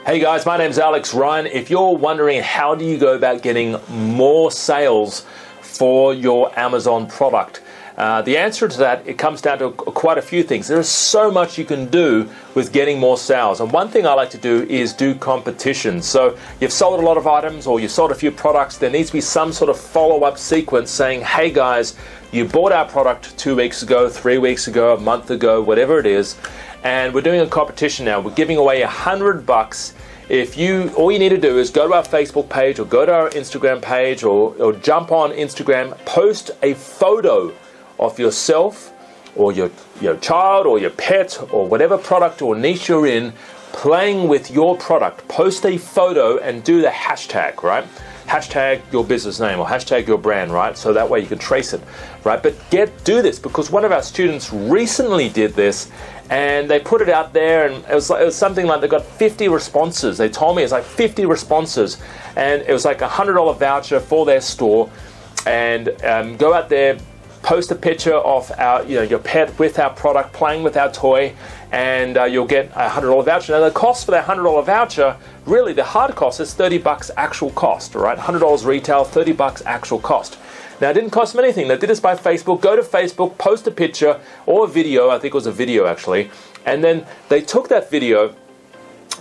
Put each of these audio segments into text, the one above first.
Hey guys, my name's Alex Ryan. If you're wondering how do you go about getting more sales for your Amazon product, the answer to that, it comes down to quite a few things. There is so much you can do with getting more sales. And one thing I like to do is do competitions. So you've sold a lot of items or you've sold a few products, there needs to be some sort of follow-up sequence saying, hey guys, you bought our product 2 weeks ago, 3 weeks ago, a month ago, whatever it is, and we're doing a competition now. We're giving away $100. All you need to do is go to our Facebook page or go to our Instagram page or jump on Instagram, post a photo of yourself or your child or your pet or whatever product or niche you're in playing with your product. Post a photo and do the hashtag, right? Hashtag your business name or hashtag your brand, right? So that way you can trace it, right? But do this because one of our students recently did this and they put it out there and it was something like they got 50 responses. They told me it's like 50 responses and it was like $100 voucher for their store. And go out there, post a picture of your pet with our product, playing with our toy, and you'll get a $100 voucher. Now the cost for that $100 voucher, really the hard cost is $30 actual cost, right? $100 retail, $30 actual cost. Now it didn't cost them anything. They did this by Facebook. Go to Facebook, post a picture or a video. I think it was a video actually. And then they took that video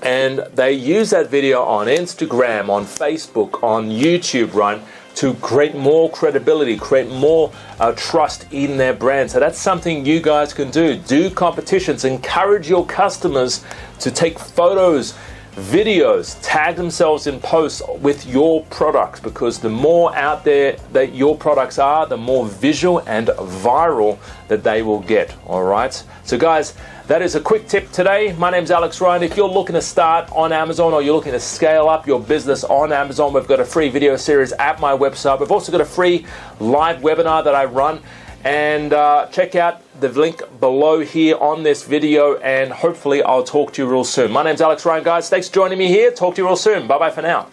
and they used that video on Instagram, on Facebook, on YouTube, right? To create more credibility, create more trust in their brand. So that's something you guys can do. Do competitions, encourage your customers to take photos, videos, tag themselves in posts with your products, because the more out there that your products are, the more visual and viral that they will get, all right? So guys, that is a quick tip today. My name's Alex Ryan. If you're looking to start on Amazon or you're looking to scale up your business on Amazon, we've got a free video series at my website. We've also got a free live webinar that I run. And check out the link below here on this video, and hopefully I'll talk to you real soon. My name's Alex Ryan, guys. Thanks for joining me here. Talk to you real soon. Bye-bye for now.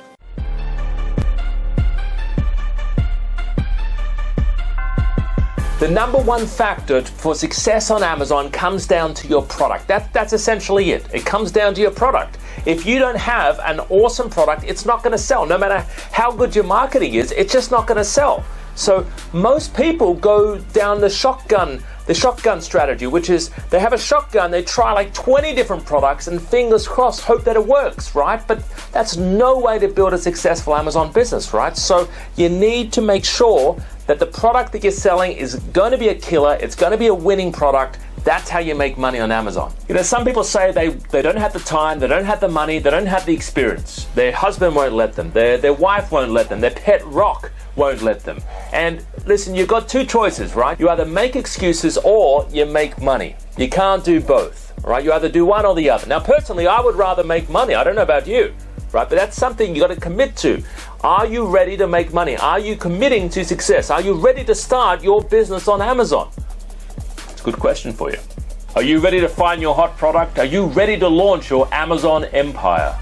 The number one factor for success on Amazon comes down to your product. That's essentially it. It comes down to your product. If you don't have an awesome product, it's not going to sell. No matter how good your marketing is, it's just not going to sell. So most people go down the shotgun strategy, which is they have a shotgun, they try like 20 different products and fingers crossed, hope that it works, right? But that's no way to build a successful Amazon business, right? So you need to make sure that the product that you're selling is going to be a killer, it's going to be a winning product. That's how you make money on Amazon. You know, some people say they don't have the time, they don't have the money, they don't have the experience. Their husband won't let them, their wife won't let them, their pet rock won't let them. And listen, you've got two choices, right? You either make excuses or you make money. You can't do both, right? You either do one or the other. Now, personally, I would rather make money. I don't know about you, right? But that's something you got to commit to. Are you ready to make money? Are you committing to success? Are you ready to start your business on Amazon? It's a good question for you. Are you ready to find your hot product? Are you ready to launch your Amazon empire?